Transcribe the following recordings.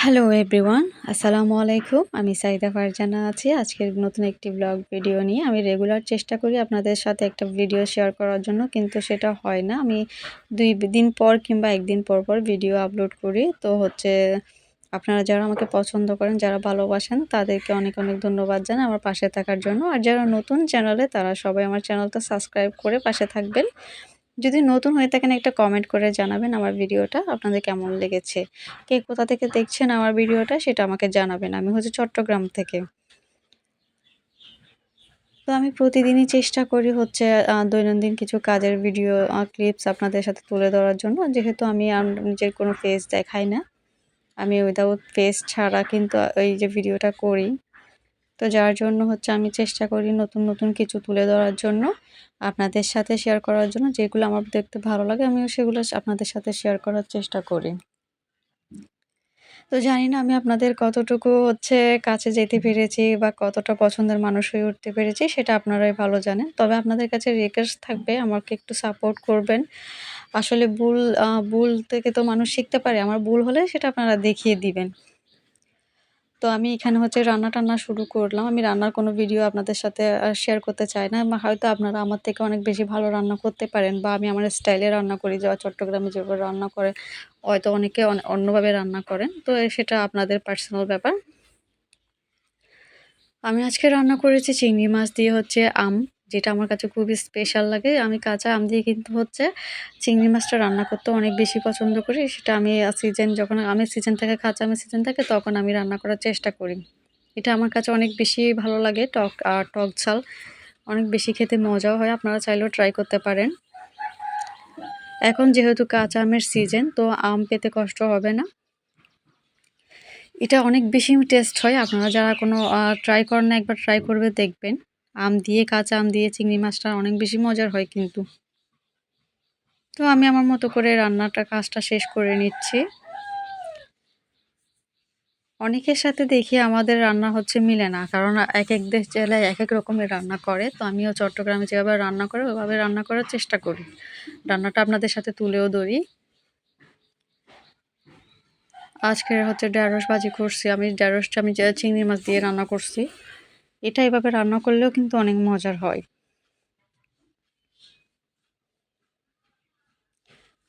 Hello everyone, আসসালামু আলাইকুম। আমি সাইদা ফারজানা আছি। আজকের নতুন একটি ব্লগ ভিডিও নিয়ে আমি রেগুলার চেষ্টা করি আপনাদের সাথে একটা ভিডিও শেয়ার করার জন্য, কিন্তু সেটা হয় না। আমি 2 দিন পর কিংবা 1 দিন পর পর ভিডিও আপলোড করি। তো আপনারা যারা আমাকে পছন্দ করেন, যারা ভালোবাসেন, তাদেরকে অনেক অনেক ধন্যবাদ জানাই আমার পাশে থাকার জন্য। আর যারা নতুন চ্যানেলে, তারা সবাই আমার চ্যানেলটা সাবস্ক্রাইব করে পাশে থাকবেন। যদি নতুন হয়ে থাকেন, একটা কমেন্ট করে জানাবেন আমার ভিডিওটা আপনাদের কেমন লেগেছে। কে কোথা থেকে দেখছেন আমার ভিডিওটা, সেটা আমাকে জানাবেন। আমি হচ্ছে চট্টগ্রাম থেকে। তো আমি প্রতিদিনই চেষ্টা করি দৈনন্দিন কিছু কাজের ভিডিও ক্লিপস আপনাদের সাথে তুলে ধরার জন্য। যেহেতু আমি নিজের কোনো ফেস দেখাই না, আমি উইদাউট ফেস ছাড়া কিন্তু এই যে ভিডিওটা করি। তো যার জন্য আমি চেষ্টা করি নতুন নতুন কিছু তুলে ধরার জন্য, আপনাদের সাথে শেয়ার করার জন্য। যেগুলো আমার দেখতে ভালো লাগে, আমিও সেগুলো আপনাদের সাথে শেয়ার করার চেষ্টা করি। তো জানি না আমি আপনাদের কতটুকু কাছে যেতে পেরেছি বা কতটা পছন্দের মানুষ হয়ে উঠতে পেরেছি, সেটা আপনারাই ভালো জানেন। তবে আপনাদের কাছে রিকোয়েস্ট থাকবে, আমাকে একটু সাপোর্ট করবেন। আসলে ভুল থেকে তো মানুষ শিখতে পারে। আমার ভুল হলে সেটা আপনারা দেখিয়ে দিবেন। তো আমি এখানে রান্না-টান্না শুরু করলাম। আমি রান্নার কোনো ভিডিও আপনাদের সাথে শেয়ার করতে চাই না। হয়তো আপনারা আমার থেকে অনেক বেশি ভালো রান্না করতে পারেন, বা আমি আমার স্টাইলে রান্না করি, যা চট্টগ্রামে যেভাবে রান্না করে, হয়তো অনেকে অন্যভাবে রান্না করেন। তো সেটা আপনাদের পার্সোনাল ব্যাপার। আমি আজকে রান্না করেছি চিংড়ি মাছ দিয়ে আম, যেটা আমার কাছে খুবই স্পেশাল লাগে। আমি কাঁচা আম দিয়ে কিন্তু চিংড়ি মাছটা রান্না করতে অনেক বেশি পছন্দ করি। সেটা আমি যখন আমের সিজন থাকে, কাঁচা আমের সিজন থাকে, তখন আমি রান্না করার চেষ্টা করি। এটা আমার কাছে অনেক বেশি ভালো লাগে। টক ঝাল অনেক বেশি খেতে মজাও হয়। আপনারা চাইলেও ট্রাই করতে পারেন। এখন যেহেতু কাঁচা আমের সিজন, তো আম পেতে কষ্ট হবে না। এটা অনেক বেশি টেস্ট হয়। আপনারা যারা কোনো ট্রাই করেন না, একবার ট্রাই করবে দেখবেন। কাঁচা আম দিয়ে চিংড়ি মাছটা অনেক বেশি মজার হয় কিন্তু। তো আমি আমার মতো করে কাজটা শেষ করে নিচ্ছি। অনেকের সাথে দেখি আমাদের রান্না মিলে না, কারণ এক দেশ জেলায় এক রকমের রান্না করে। তো আমিও চট্টগ্রামে যেভাবে রান্না করে ওইভাবে রান্না করার চেষ্টা করি। রান্নাটা আপনাদের সাথে তুলেও ধরি। আজকে ঢেঁড়স ভাজি করছি। ঢেঁড়সটা চিংড়ি মাছ দিয়ে রান্না করছি। এটা এভাবে রান্না করলেও কিন্তু অনেক মজার হয়।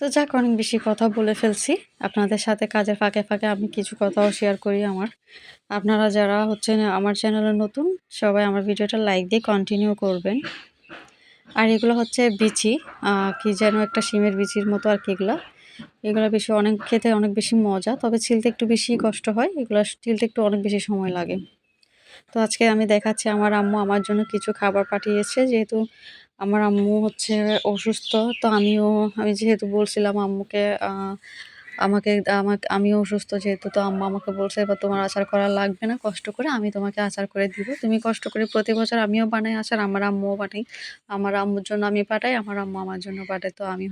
তো যাক, অনেক বেশি কথা বলে ফেলছি। আপনাদের সাথে কাজের ফাঁকে ফাঁকে আমি কিছু কথাও শেয়ার করি আমার। আপনারা যারা আমার চ্যানেলে নতুন, সবাই আমার ভিডিওটা লাইক দিয়ে কন্টিনিউ করবেন। আর এগুলো বিচি, কি যেন একটা শিমের বিচির মতো আর কি। এগুলো খেতে অনেক বেশি মজা, তবে ছিলতে একটু বেশি কষ্ট হয়। এগুলো ছিলতে একটু অনেক বেশি সময় লাগে। তো আজকে আমি দেখাচ্ছি, আমার আম্মু আমার জন্য কিছু খাবার পাঠিয়েছে। যেহেতু আমার আম্মু অসুস্থ, তো আমি যেহেতু বলছিলাম আম্মুকে, আমাকে আমিও অসুস্থ যেহেতু, তো আম্মু আমাকে বলছে, এবার তোমার আচার করা লাগবে না, কষ্ট করে আমি তোমাকে আচার করে দিব। তুমি কষ্ট করে প্রতি বছর আমিও বানাই আচার, আমার আম্মুও বানাই। আমার আম্মুর জন্য আমি পাঠাই, আমার আম্মু আমার জন্য পাঠায়। তো আমি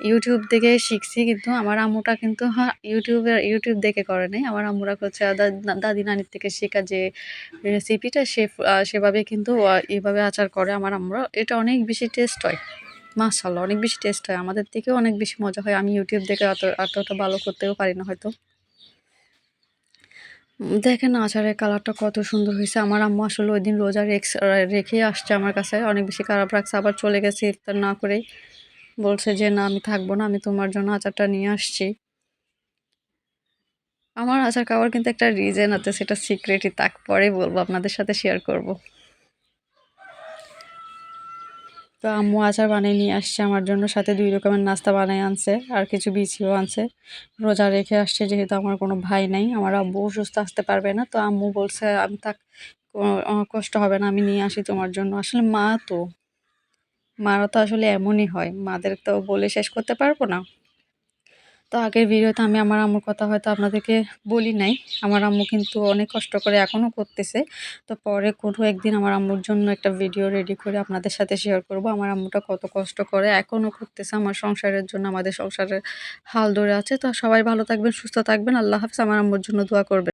ইউটিউব দেখে শিখছি, কিন্তু আমার আম্মুটা কিন্তু ইউটিউব দেখে করে নাই। আমার আম্মুরা দাদি নানির থেকে শেখা যে রেসিপিটা, সেভাবে কিন্তু এইভাবে আচার করে আমার আম্মুরা। এটা অনেক বেশি টেস্ট হয়, মাশাআল্লাহ, অনেক বেশি টেস্ট হয়। আমাদের থেকেও অনেক বেশি মজা হয়। আমি ইউটিউব দেখে অতটা ভালো করতেও পারি না হয়তো। দেখেন আচারের কালারটা কত সুন্দর হয়েছে। আমার আম্মু আসলে ওই দিন রোজা রেখে আসছে আমার কাছে, অনেক বেশি খারাপ রাখছে। আবার চলে গেছে ইফতার না করেই, বলছে যে না, আমি থাকবো না, আমি তোমার জন্য আচারটা নিয়ে আসছি। আমার আচার খাওয়ার কিন্তু একটা রিজন আছে, সেটা সিক্রেটই, পরে বলবো, আপনাদের সাথে শেয়ার করব। তো আম্মু আচার বানিয়ে নিয়ে আসছে আমার জন্য, সাথে 2 রকমের নাস্তা বানিয়ে আনছে, আর কিছু বিচিও আনছে। রোজা রেখে আসছে যেহেতু, আমার কোনো ভাই নাই, আমার আব্বু অসুস্থ, আসতে পারবে না। তো আম্মু বলছে, আমি কষ্ট হবে না, আমি নিয়ে আসি তোমার জন্য। আসলে মারা তো আসলে এমনই হয়, মাদের তো বলে শেষ করতে পারবো না। তো আগের ভিডিওতে আমি আমার আম্মুর কথা হয়তো আপনাদেরকে বলি নাই। আমার আম্মু কিন্তু অনেক কষ্ট করে এখনও করতেছে। তো পরে কোনো একদিন আমার আম্মুর জন্য একটা ভিডিও রেডি করে আপনাদের সাথে শেয়ার করব। আমার আম্মুটা কত কষ্ট করে এখনও করতেছে আমার সংসারের জন্য, আমাদের সংসারের হাল ধরে আছে। তো সবাই ভালো থাকবেন, সুস্থ থাকবেন। আল্লাহ হাফেজ। আমার আম্মুর জন্য দোয়া করবেন।